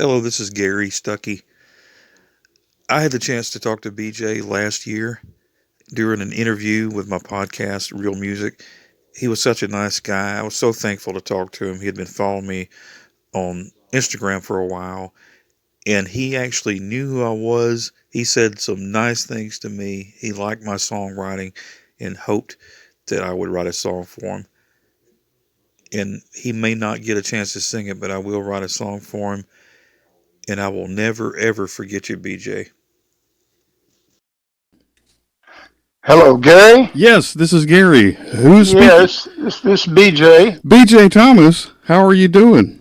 Hello, this is Gary Stuckey. I had the chance to talk to BJ last year during an interview with my podcast, Real Music. He was such a nice guy. I was so thankful to talk to him. He had been following me on Instagram for a while, and he actually knew who I was. He said some nice things to me. He liked my songwriting and hoped that I would write a song for him. And he may not get a chance to sing it, but I will write a song for him. And I will never, ever forget you, BJ. Hello, Gary. Yes, this is Gary. Who's speaking? Yes, this BJ. BJ Thomas. How are you doing?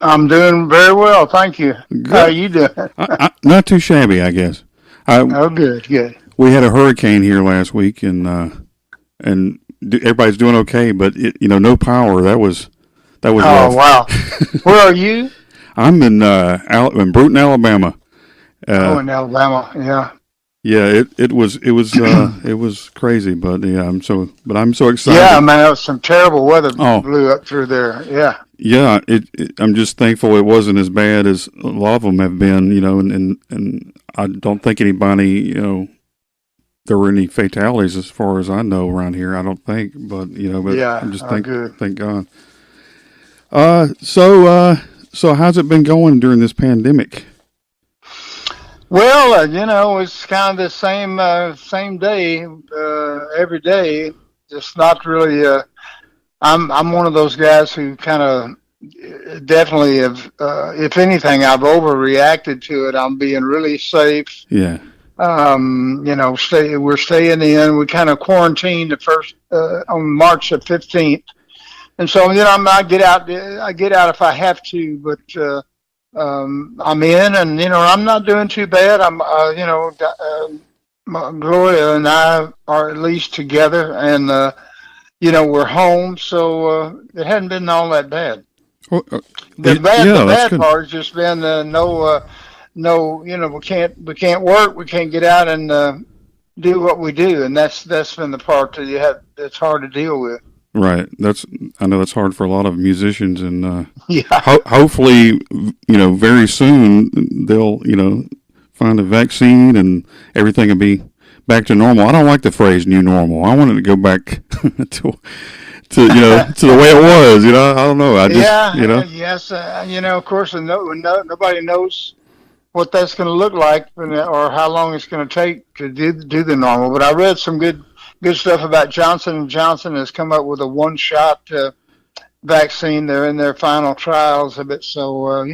I'm doing very well, thank you. Good. How are you doing? Not too shabby, I guess. Oh, good. We had a hurricane here last week, and everybody's doing okay, but no power. That was Oh, rough. wow. Where are you? I'm in Bruton, Alabama. In Alabama. Yeah. Yeah, it was it was crazy, but yeah, I'm so excited. Yeah, man, that was some terrible weather Oh. blew up through there. Yeah. Yeah, I'm just thankful it wasn't as bad as a lot of them have been, and I don't think anybody, there were any fatalities as far as I know around here. I don't think, but Yeah, I'm just good. thank God. So how's it been going during this pandemic? Well, it's kind of the same day every day. Just not really. I'm one of those guys who kind of definitely have. If anything, I've overreacted to it. I'm being really safe. Yeah. We're staying in. We kind of quarantined the first on March the 15th, and so I get out. I get out if I have to, but. I'm in, and I'm not doing too bad. Gloria and I are at least together, and we're home, so it hadn't been all that bad. Well, The that's bad good. part has just been no, we can't work, we can't get out and do what we do, and that's been the part that's hard to deal with. Right. I know that's hard for a lot of musicians, and Yeah. hopefully, very soon they'll, find a vaccine and everything will be back to normal. I don't like the phrase "new normal." I want it to go back to to the way it was. I don't know. I just, Yes, of course, nobody knows what that's going to look like or how long it's going to take to do the normal. But I read some good stuff about Johnson & Johnson has come up with a one-shot vaccine. They're in their final trials of it, so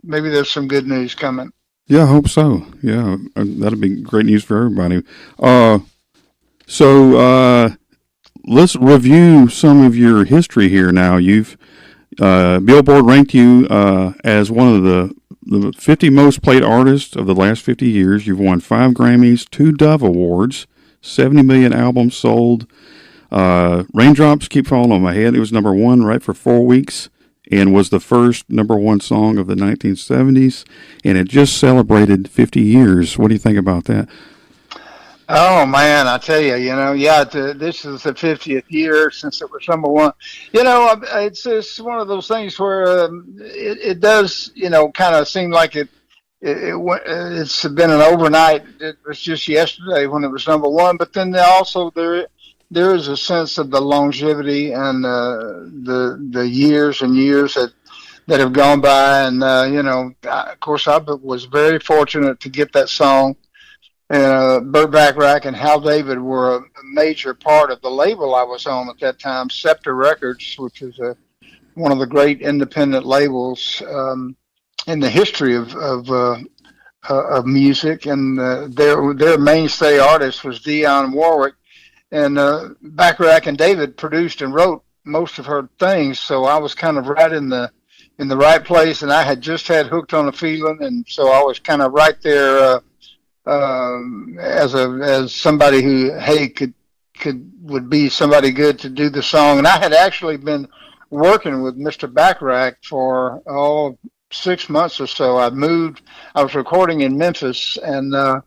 maybe there's some good news coming. Yeah, I hope so. Yeah, that'd be great news for everybody. So let's review some of your history here. Now, you've Billboard ranked you as one of the 50 most played artists of the last 50 years. You've won 5 Grammys, 2 Dove Awards, 70 million albums sold. Raindrops Keep Falling on My Head. It was number 1 right for 4 weeks and was the first number 1 song of the 1970s. And it just celebrated 50 years. What do you think about that? Oh man, I tell you, this is the 50th year since it was number 1. It's just one of those things where it does, kind of seem like it's been an overnight. It was just yesterday when it was number 1, but then also there is a sense of the longevity and the years and years that have gone by, and of course I was very fortunate to get that song. And Burt Bacharach and Hal David were a major part of the label I was on at that time, Scepter Records, which is one of the great independent labels in the history of music. And their mainstay artist was Dionne Warwick, and Bacharach and David produced and wrote most of her things. So I was kind of right in the right place, and I had just had Hooked on a Feeling, and so I was kind of right there. As somebody who would be somebody good to do the song, and I had actually been working with Mr. Bacharach for 6 months or so. I was recording in Memphis, and the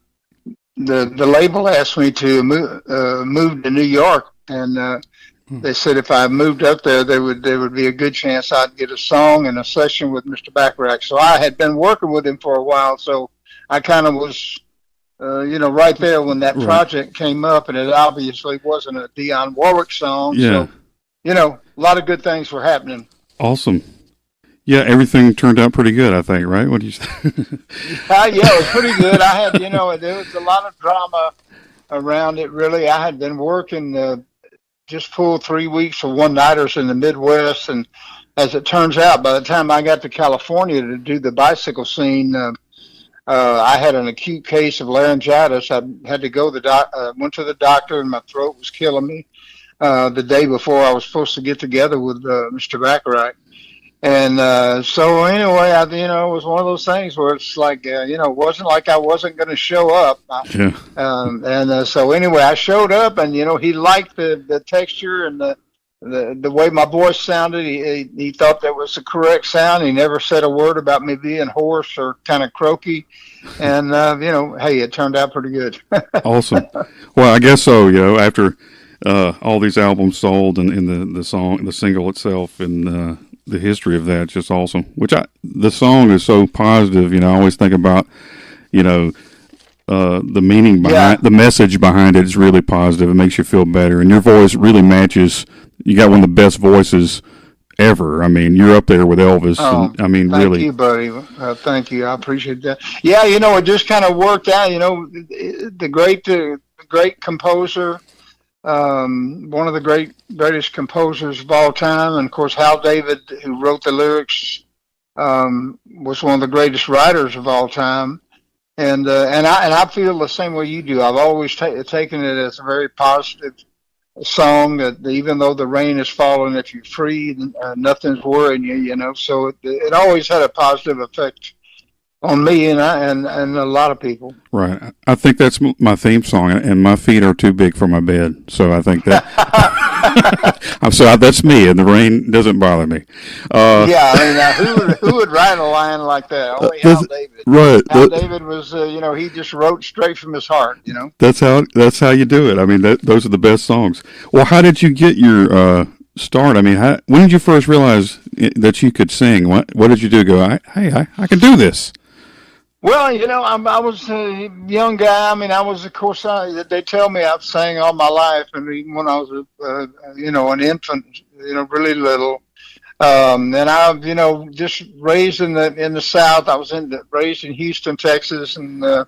label asked me to move to New York, and they said if I moved up there, there would be a good chance I'd get a song and a session with Mr. Bacharach. So I had been working with him for a while, so I kind of was, right there when that project came up, and it obviously wasn't a Dionne Warwick song. Yeah. So, a lot of good things were happening. Awesome. Yeah, everything turned out pretty good, I think, right? What do you say? Yeah, it was pretty good. I had, there was a lot of drama around it, really. I had been working just full 3 weeks for one-nighters in the Midwest, and as it turns out, by the time I got to California to do the bicycle scene, I had an acute case of laryngitis. I had to go went to the doctor, and my throat was killing me the day before I was supposed to get together with Mr. Bacharach. And so anyway, it was one of those things where it's like, it wasn't like I wasn't going to show up. So anyway, I showed up, and he liked the texture and the way my voice sounded. He thought that was the correct sound. He never said a word about me being hoarse or kind of croaky. And hey, it turned out pretty good. Awesome. Well, I guess so. After all these albums sold, and the single itself, and the history of that, just awesome. The song is so positive. I always think about, the meaning behind the message behind it is really positive. It makes you feel better, and your voice really matches. You got one of the best voices ever. I mean, you're up there with Elvis. Thank you, buddy. Thank you. I appreciate that. Yeah, it just kind of worked out. The great composer. One of the greatest composers of all time, and of course Hal David, who wrote the lyrics, was one of the greatest writers of all time, and I feel the same way you do. I've always taken it as a very positive song, that even though the rain is falling, if you're free, nothing's worrying you. So it always had a positive effect on me and a lot of people. Right. I think that's my theme song, and my feet are too big for my bed. So I think that that's me, and the rain doesn't bother me. Who would write a line like that? Only Hal David. Right. Hal David was, he just wrote straight from his heart. That's how you do it. I mean, those are the best songs. Well, how did you get your start? I mean, when did you first realize that you could sing? What did you do? Go, I can do this. Well, I was a young guy. I mean, of course, they tell me I've sang all my life, and even when I was, an infant, really little. And I, just raised in the South. I was raised in Houston, Texas, and all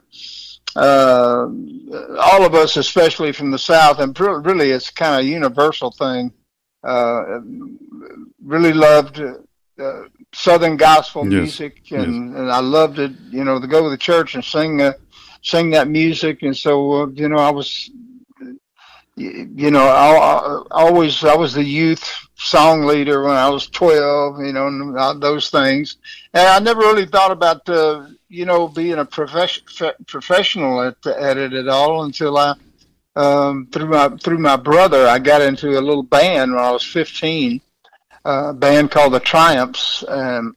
of us, especially from the South, and really, it's kind of a universal thing. Really loved Southern gospel music, and I loved it, to go to the church and sing that music. And so, I was, I was the youth song leader when I was 12, and those things. And I never really thought about, being a professional at it at all until I, through my brother, I got into a little band when I was 15. Band called the Triumphs, down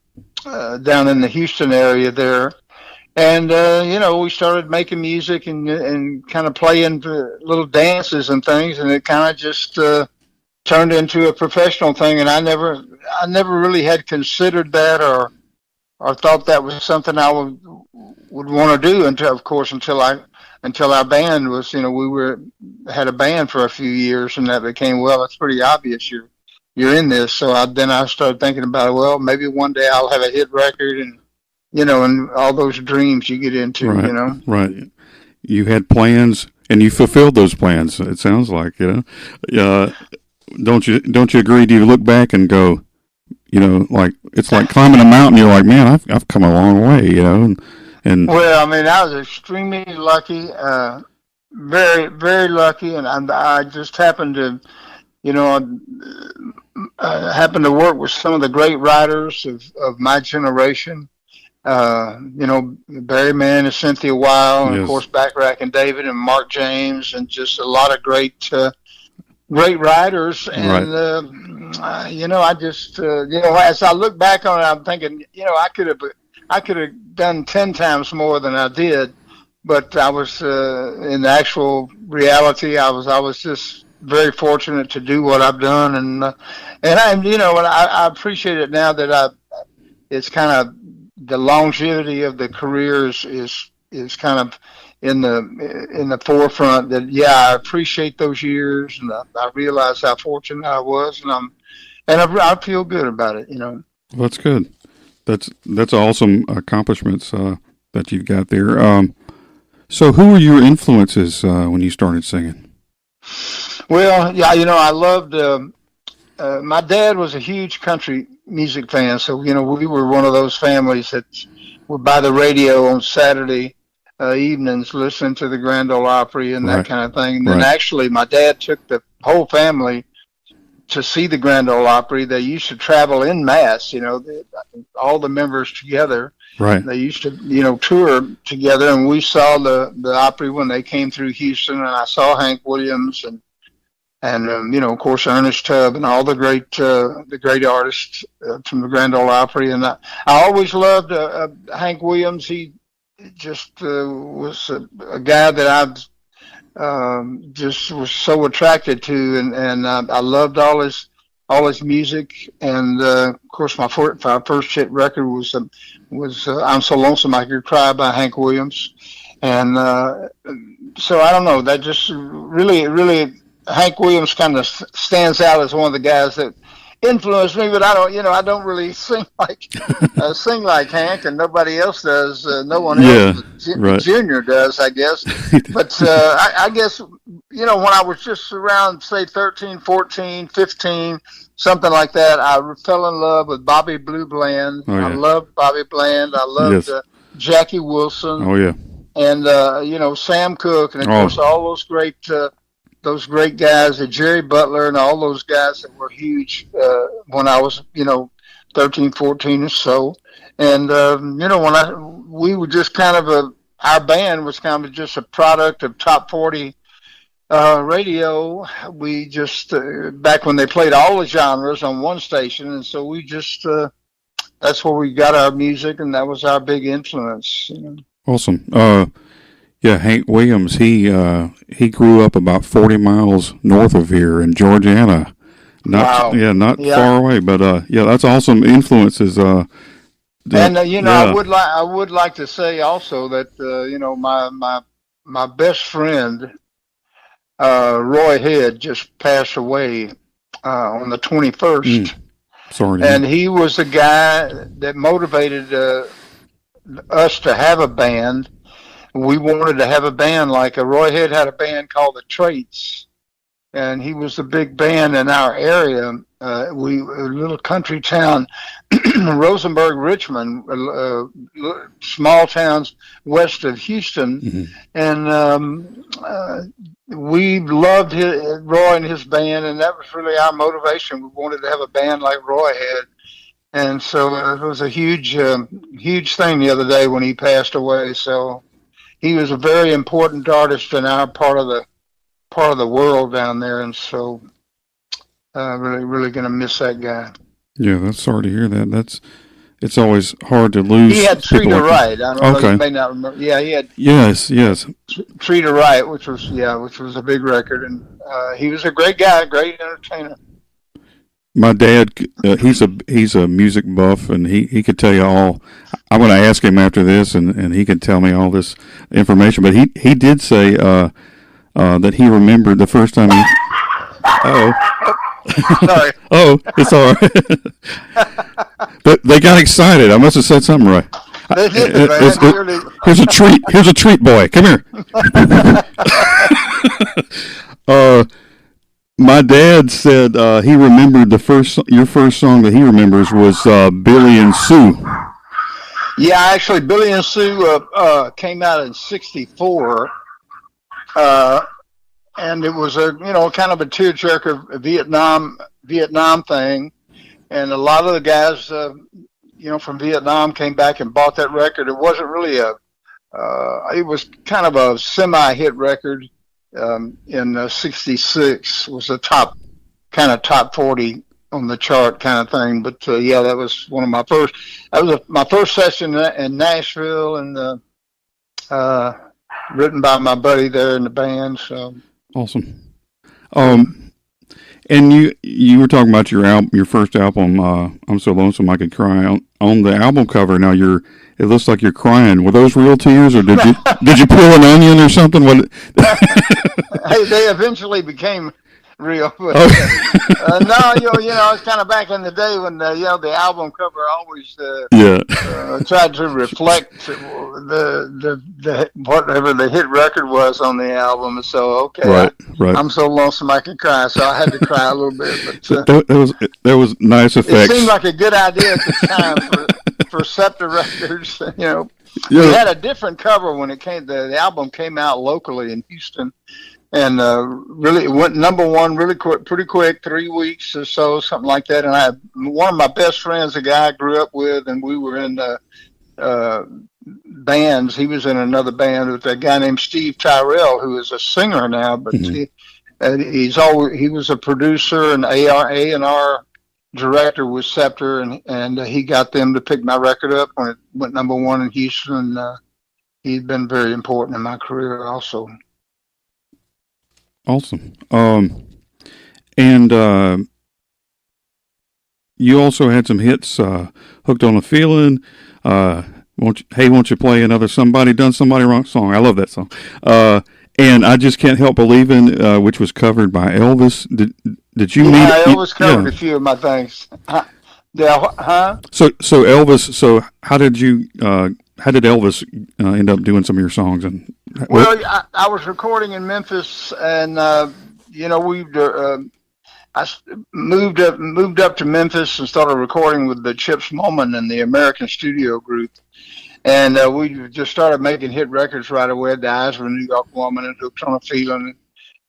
in the Houston area there. And, we started making music and kind of playing little dances and things, and it kind of just turned into a professional thing. And I never really had considered that or thought that was something I would want to do until our band was, we had a band for a few years, and that became, well, it's pretty obvious you're in this. So then I started thinking about, well, maybe one day I'll have a hit record, and and all those dreams you get into. Right. You had plans, and you fulfilled those plans. It sounds like, don't you agree? Do you look back and go, like it's like climbing a mountain? You're like, man, I've come a long way, and well, I mean, I was extremely lucky, very, very lucky, and I just happened to. I happened to work with some of the great writers of my generation. Barry Mann and Cynthia Weil, and of course Bacharach and David and Mark James, and just a lot of great writers. And I just as I look back on it, I'm thinking, I could have done 10 times more than I did, but I was in the actual reality, I was just very fortunate to do what I've done, and I appreciate it now that it's kind of the longevity of the career is kind of in the forefront. That I appreciate those years, and I realize how fortunate I was, and I feel good about it. That's good. That's awesome accomplishments that you've got there. So, who were your influences when you started singing? Well, yeah, I loved. My dad was a huge country music fan, so we were one of those families that were by the radio on Saturday evenings, listening to the Grand Ole Opry and that kind of thing. And then actually, my dad took the whole family to see the Grand Ole Opry. They used to travel in mass, all the members together. Right. They used to, tour together, and we saw the Opry when they came through Houston, and I saw Hank Williams and of course, Ernest Tubb and all the great artists from the Grand Ole Opry. And I always loved Hank Williams. He just was a guy that I just was so attracted to, and I loved all his music. And of course, my first hit record was "I'm So Lonesome I Could Cry" by Hank Williams. And so I don't know, that just really Hank Williams kind of stands out as one of the guys that influenced me. But I don't really sing like Hank, and nobody else does. No one else, Junior does, I guess. But I guess when I was just around, say, 13, 14, 15, something like that, I fell in love with Bobby Blue Bland. Oh, yeah. I loved Bobby Bland. I loved Jackie Wilson. Oh yeah. And Sam Cooke, and of course all those great guys, Jerry Butler, and all those guys that were huge when I was 13, 14 or so. And we were just kind of our band was kind of just a product of top 40 radio. We just back when they played all the genres on one station, and so we just that's where we got our music, and that was our big influence. Awesome. Yeah, Hank Williams, he grew up about 40 miles north of here in Georgiana. Not far away, but that's awesome influences. I would like to say also that my best friend Roy Head just passed away on the 21st. Sorry. And he was the guy that motivated us to have a band. We wanted to have a band Roy Head had a band called the Traits, and he was the big band in our area. A little country town, Rosenberg, Richmond, small towns west of Houston, and we loved Roy and his band, and that was really our motivation. We wanted to have a band like Roy had. And so it was a huge thing the other day when he passed away. So he was a very important artist in our part of the world down there, and so really going to miss that guy. Yeah, that's sorry to hear that. It's always hard to lose. He had Treat Her Right. I don't know, you may not remember. Yeah, he had. Yes. Treat Her Right, which was a big record, and he was a great guy, great entertainer. My dad, he's a music buff, and he could tell you all. I'm going to ask him after this, and he can tell me all this information. But he did say that he remembered the first time he. Sorry. Oh, it's all right. But they got excited. I must have said something right. They did, man. Here's a treat. Here's a treat, boy. Come here. My dad said he remembered your first song that he remembers was Billy and Sue. Yeah, actually, Billy and Sue came out in '64, and it was a kind of a tearjerker Vietnam thing, and a lot of the guys from Vietnam came back and bought that record. It wasn't really it was kind of a semi-hit record. In '66 was a top 40 on the chart kind of thing. But that was one of my first. That was my first session in Nashville, and written by my buddy there in the band. So awesome. Um, and you were talking about your first album, I'm So Lonesome I Could Cry. On the album cover now, it looks like you're crying. Were those real tears, or did you peel an onion or something? What? Hey, they eventually became real, but Oh, no, it's kind of back in the day when the album cover always yeah, tried to reflect the whatever the hit record was on the album. So right, right. I'm so lonesome I could cry, so I had to cry a little bit. But That was nice it effects. seemed like a good idea at the time for Scepter Records. Yeah. We had a different cover when it came. The album came out locally in Houston, and really it went #1 really quick, pretty quick, 3 weeks or so, something like that. And I had one of my best friends, a guy I grew up with, and we were in bands. He was in another band with a guy named Steve Tyrell, who is a singer now, but he was a producer and A&R director with Scepter, and he got them to pick my record up when it went #1 in Houston. And he'd been very important in my career also. Awesome. And you also had some hits, "Hooked on a Feeling." Won't you play another "Somebody Done Somebody Wrong" song? I love that song. And "I Just Can't Help Believing," which was covered by Elvis. Did you meet? Yeah, Elvis covered a few of my things. Yeah, huh? So Elvis. So how did Elvis end up doing some of your songs? And well, I was recording in Memphis, and I moved up to Memphis and started recording with the Chips Moman and the American Studio Group, and we just started making hit records right away. "The Eyes of a New York Woman" and "Hooked on a Feeling,"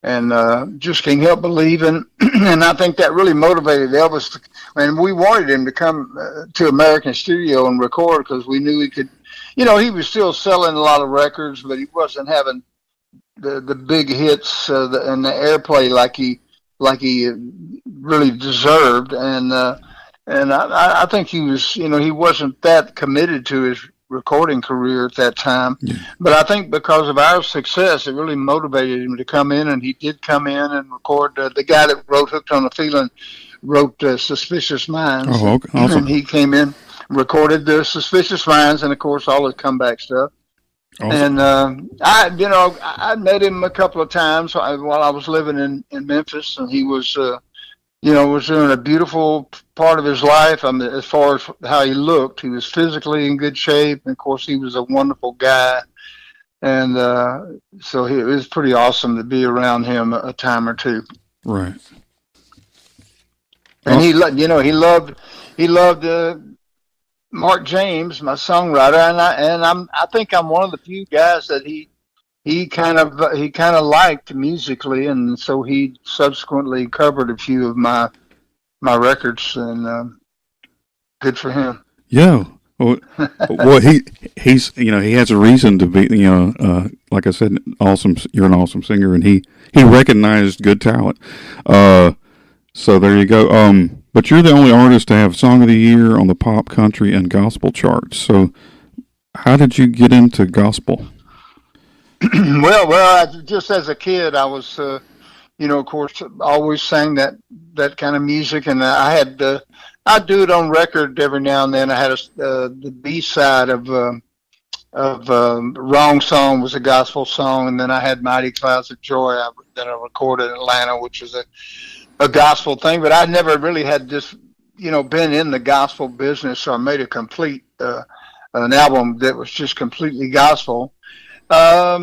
and "Just Can't Help Believing," and I think that really motivated Elvis. And we wanted him to come to American Studio and record because we knew he could. He was still selling a lot of records, but he wasn't having the big hits and the airplay like he really deserved. And I think he was, he wasn't that committed to his recording career at that time. Yeah. But I think because of our success, it really motivated him to come in, and he did come in and record. The guy that wrote "Hooked on a Feeling" wrote "Suspicious Minds." Oh, okay. Awesome. And he came in, recorded the "Suspicious Minds," and of course all his comeback stuff. Awesome. And I met him a couple of times while I was living in Memphis, and he was, was doing a beautiful part of his life. I mean, as far as how he looked, he was physically in good shape, and of course he was a wonderful guy. And so it was pretty awesome to be around him a time or two. Right. And he loved Mark James, my songwriter, and I think I'm one of the few guys that he kind of liked musically, and so he subsequently covered a few of my records, and good for him. Yeah. Well, he's he has a reason to be, like I said, awesome. You're an awesome singer, and he recognized good talent. So there you go. But you're the only artist to have Song of the Year on the pop, country, and gospel charts. So how did you get into gospel? Well, just as a kid, I was, of course, always sang that kind of music, and I'd do it on record every now and then. I had the B side of "Wrong Song" was a gospel song, and then I had "Mighty Clouds of Joy" that I recorded in Atlanta, which was a gospel thing. But I never really had just been in the gospel business, so I made a complete an album that was just completely gospel. I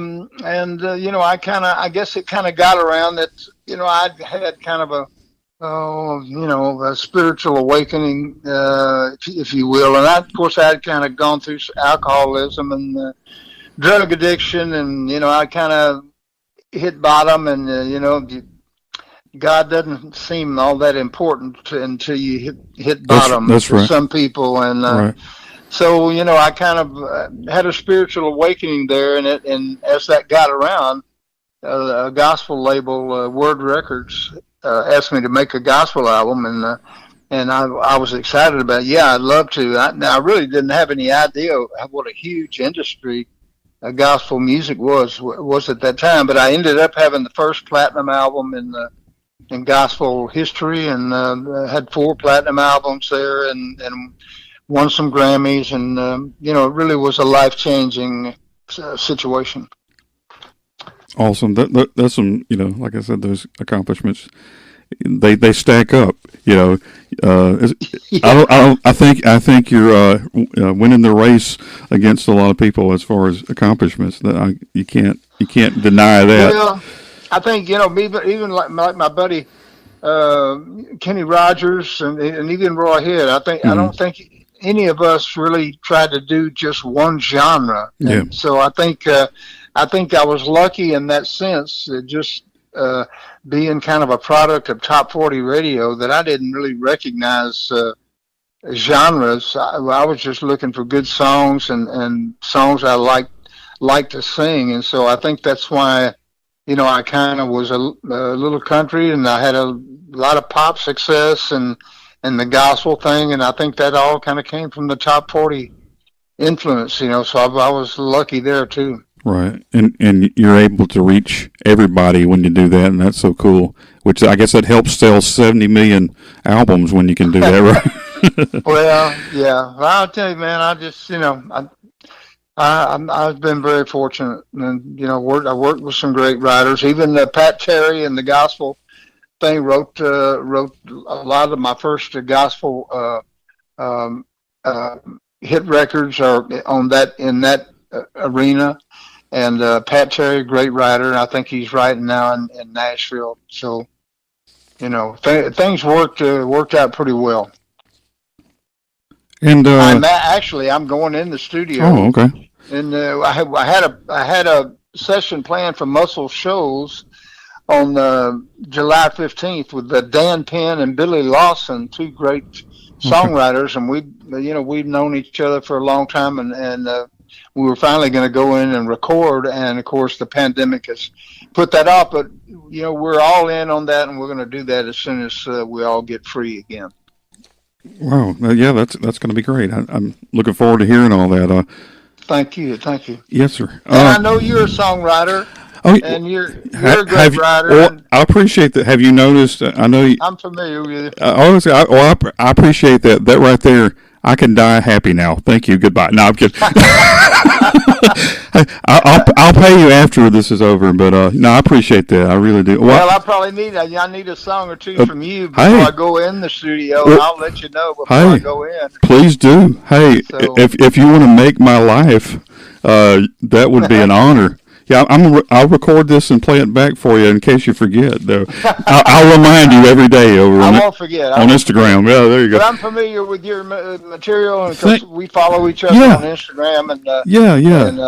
guess it kind of got around that, I had kind of a spiritual awakening, if you will. And of course, I had kind of gone through alcoholism and drug addiction, and, I kind of hit bottom, and, God doesn't seem all that important until you hit bottom that's for right. some people. And, right. So, I kind of had a spiritual awakening there, and as that got around, a gospel label, Word Records, asked me to make a gospel album, and I was excited about it. Yeah, I'd love to. I really didn't have any idea what a huge industry gospel music was at that time, but I ended up having the first platinum album in in gospel history, and had 4 platinum albums there, and won some Grammys, and it really was a life-changing situation. Awesome. That's some, like I said, those accomplishments, they stack up. I think you're winning the race against a lot of people as far as accomplishments. You can't deny that. Well, I think even like my buddy Kenny Rogers and even Roy Head. I don't think any of us really tried to do just one genre. Yeah. And so I think I was lucky in that sense, just being kind of a product of top 40 radio, that I didn't really recognize genres. I was just looking for good songs and songs I liked to sing, and so I think that's why I kind of was a little country, and I had a lot of pop success and the gospel thing, and I think that all kind of came from the top 40 influence. So I was lucky there too. Right, and you're able to reach everybody when you do that, and that's so cool. Which I guess that helps sell 70 million albums when you can do that, right? Well, yeah. Well, I'll tell you, man. I just, I've been very fortunate, and I worked with some great writers. Even Pat Terry and the gospel thing wrote a lot of my first gospel hit records are in that arena. And Pat Terry, great writer, and I think he's writing now in Nashville. So, things worked out pretty well. And I'm going in the studio. Oh, okay. And I had a session planned for Muscle Shoals on July 15th with Dan Penn and Billy Lawson, 2 great songwriters, and we've known each other for a long time, and we were finally going to go in and record, and of course the pandemic has put that off. But we're all in on that, and we're going to do that as soon as we all get free again. Wow, yeah, that's going to be great. I'm looking forward to hearing all that. Thank you. Yes, sir. And I know you're a songwriter. And you're a great writer. Well, I appreciate that. Have you noticed? I know I'm familiar with you. Honestly, I appreciate that. That right there. I can die happy now. Thank you. Goodbye. No, I'm kidding. I'll pay you after this is over. But no, I appreciate that. I really do. Well, I probably need a song or two from you before I go in the studio, and I'll let you know before I go in. Please do. Hey, if you want to make my life, that would be an honor. Yeah, I'll record this and play it back for you in case you forget. Though I'll remind you every day over I won't forget. on Instagram. Yeah, there you go. But I'm familiar with your material, because we follow each other on Instagram, and and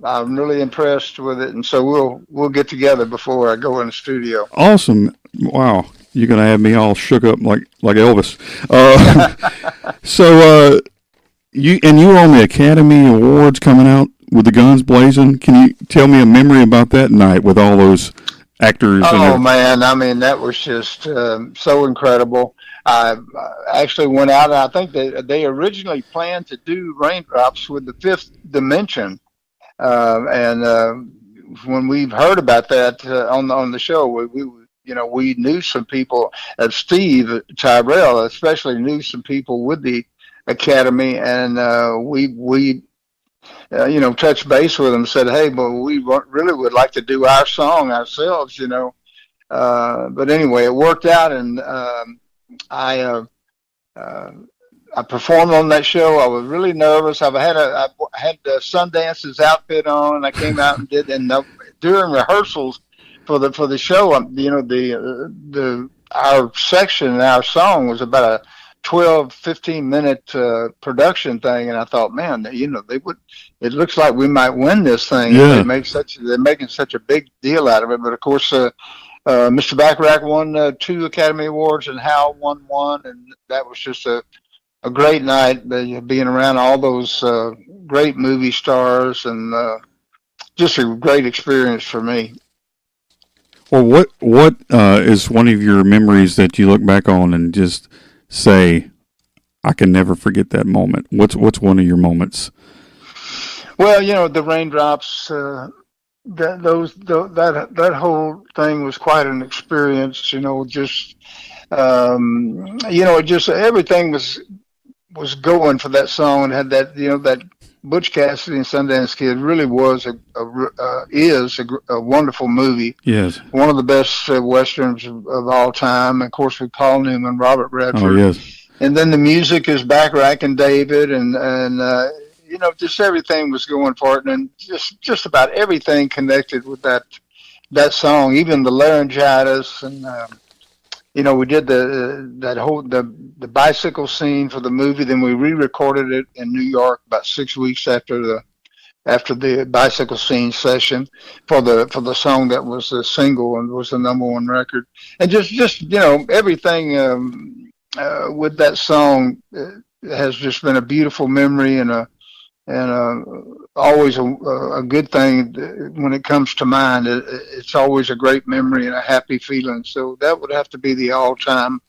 I'm really impressed with it. And so we'll get together before I go in the studio. Awesome! Wow, you're gonna have me all shook up like Elvis. So you're on the Academy Awards coming out with the guns blazing. Can you tell me a memory about that night with all those actors? Oh, man. I mean, that was just so incredible. I actually went out, and I think they originally planned to do Raindrops with the Fifth Dimension. And when we heard about that on the show, we knew some people. Steve Tyrell especially knew some people with the Academy, and we touched base with them and said, hey, but we really would like to do our song ourselves, But anyway, it worked out, and I performed on that show. I was really nervous. I had Sundance's outfit on, and I came out and did. And during rehearsals for the show, our section, our song was about a 12-15 minute production thing, and I thought, man, it looks like we might win this thing. Yeah. They're making such a big deal out of it. But of course, Mr. Bacharach won 2 Academy Awards, and Hal won 1, and that was just a great night, being around all those great movie stars, and just a great experience for me. Well, what is one of your memories that you look back on and just say, I can never forget that moment? What's one of your moments? Well, the Raindrops that whole thing was quite an experience. Just just everything was going for that song, and had that Butch Cassidy and Sundance Kid really was a wonderful movie. Yes. One of the best westerns of all time. Of course, with Paul Newman, Robert Oh, Redford, yes. and then the music is Bacharach and David, and just everything was going for it, and just about everything connected with that song, even the laryngitis, and we did the bicycle scene for the movie. Then we re-recorded it in New York about 6 weeks after the bicycle scene session for the song that was the single and was the number one record. And just everything with that song has just been a beautiful memory, and always a good thing when it comes to mind. It's always a great memory and a happy feeling. So that would have to be the all-time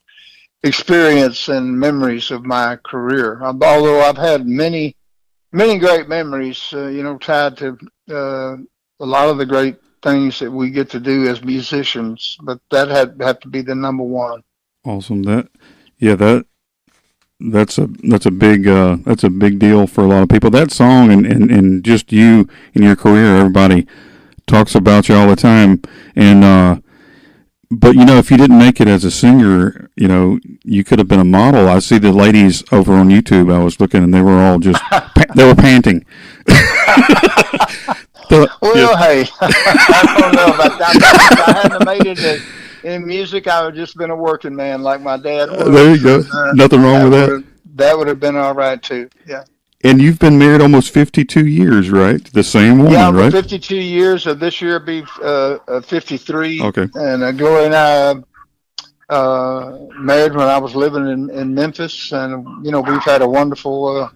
experience and memories of my career. Although I've had many, many great memories, tied to a lot of the great things that we get to do as musicians, but that had have to be the number one. Awesome. That's a big deal for a lot of people. That song and just you in your career, everybody talks about you all the time. And but if you didn't make it as a singer, you could have been a model. I see the ladies over on YouTube. I was looking, and they were all just they were panting. Well, hey, I don't know about that. If I hadn't made it in music, I would have just been a working man like my dad was. There you go. Nothing wrong with that. That would have been all right too. Yeah. And you've been married almost 52 years, right? The same woman, Yeah, right? 52 years. This year will be 53. Okay. And Gloria and I married when I was living in Memphis, and we've had a wonderful,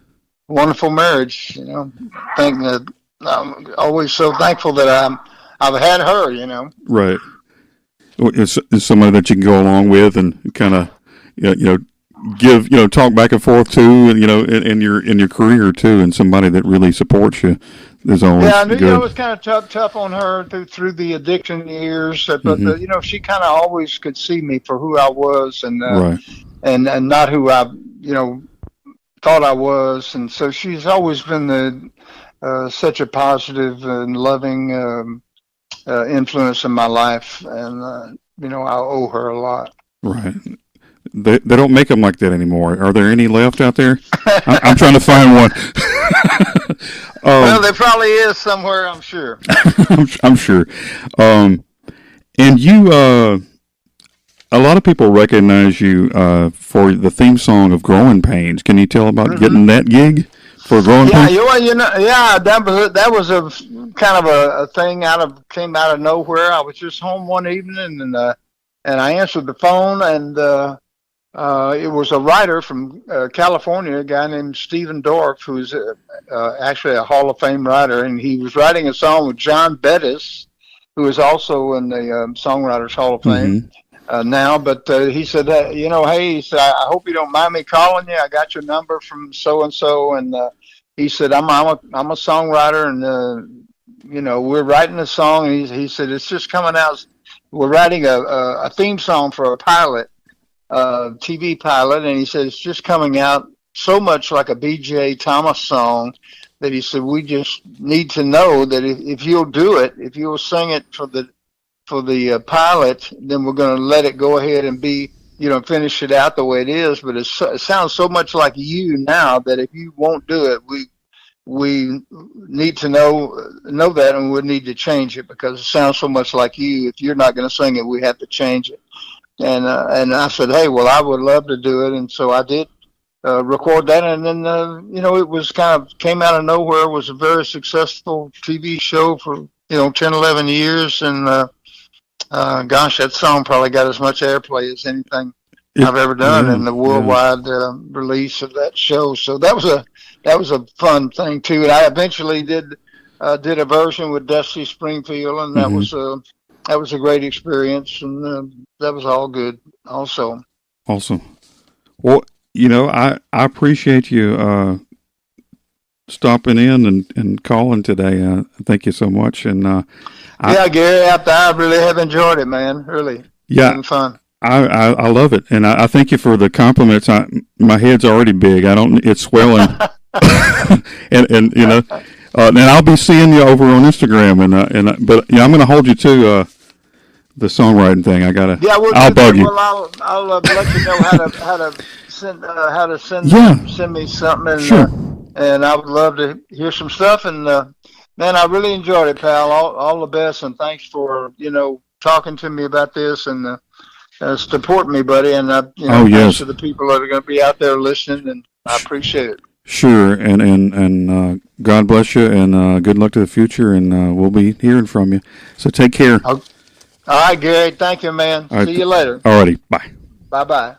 wonderful marriage. Think that I'm always so thankful that I've had her. Right. It's somebody that you can go along with and kind of, give talk back and forth to, and in your career too, and somebody that really supports you is always good. It was kind of tough on her through the addiction years, but she kind of always could see me for who I was, and right. and not who I thought I was, and so she's always been such a positive and loving influence in my life, and I owe her a lot. Right. They don't make them like that anymore. Are there any left out there? I'm trying to find one. Well, there probably is somewhere, I'm sure. I'm sure. And you, a lot of people recognize you for the theme song of Growing Pains. Can you tell about getting that gig for Growing Pains? That was a kind of a thing came out of nowhere. I was just home one evening, and I answered the phone, and it was a writer from California, a guy named Stephen Dorff, who's actually a Hall of Fame writer, and he was writing a song with John Bettis, who is also in the Songwriters Hall of Fame now. But he said, hey, he said, I hope you don't mind me calling you. I got your number from so and so, and he said, I'm a songwriter, and we're writing a song. And he said, it's just coming out. We're writing a theme song for a pilot. TV pilot, and he said it's just coming out so much like a B.J. Thomas song that he said we just need to know that if you'll do it, if you'll sing it for the pilot, then we're going to let it go ahead and be finish it out the way it is. But it sounds so much like you now that if you won't do it, we need to know that, and we need to change it because it sounds so much like you. If you're not going to sing it, we have to change it. And I said, hey, well, I would love to do it. And so I did record that. And then, it was came out of nowhere. It was a very successful TV show for, 10, 11 years. And, gosh, that song probably got as much airplay as anything I've ever done in the worldwide release of that show. So that was a fun thing, too. And I eventually did a version with Dusty Springfield, and that was a great experience, and that was all good also. Awesome. Well, I appreciate you stopping in and calling today. Thank you so much. And Yeah, Gary, I really have enjoyed it, man. Really, yeah, been fun. I love it, and I thank you for the compliments. My head's already big. It's swelling, and you know, and I'll be seeing you over on Instagram, but yeah, I'm going to hold you to the songwriting thing. Yeah, I'll bug you. Well, I'll let you know how to send me something, and Sure. And I would love to hear some stuff. And man, I really enjoyed it, pal. All the best, and thanks for talking to me about this and supporting me, buddy. And thanks to the people that are going to be out there listening, and I appreciate it. Sure, and God bless you, and good luck to the future, and we'll be hearing from you. So take care. All right, Gary. Thank you, man. All right. See you later. All righty. Bye. Bye-bye.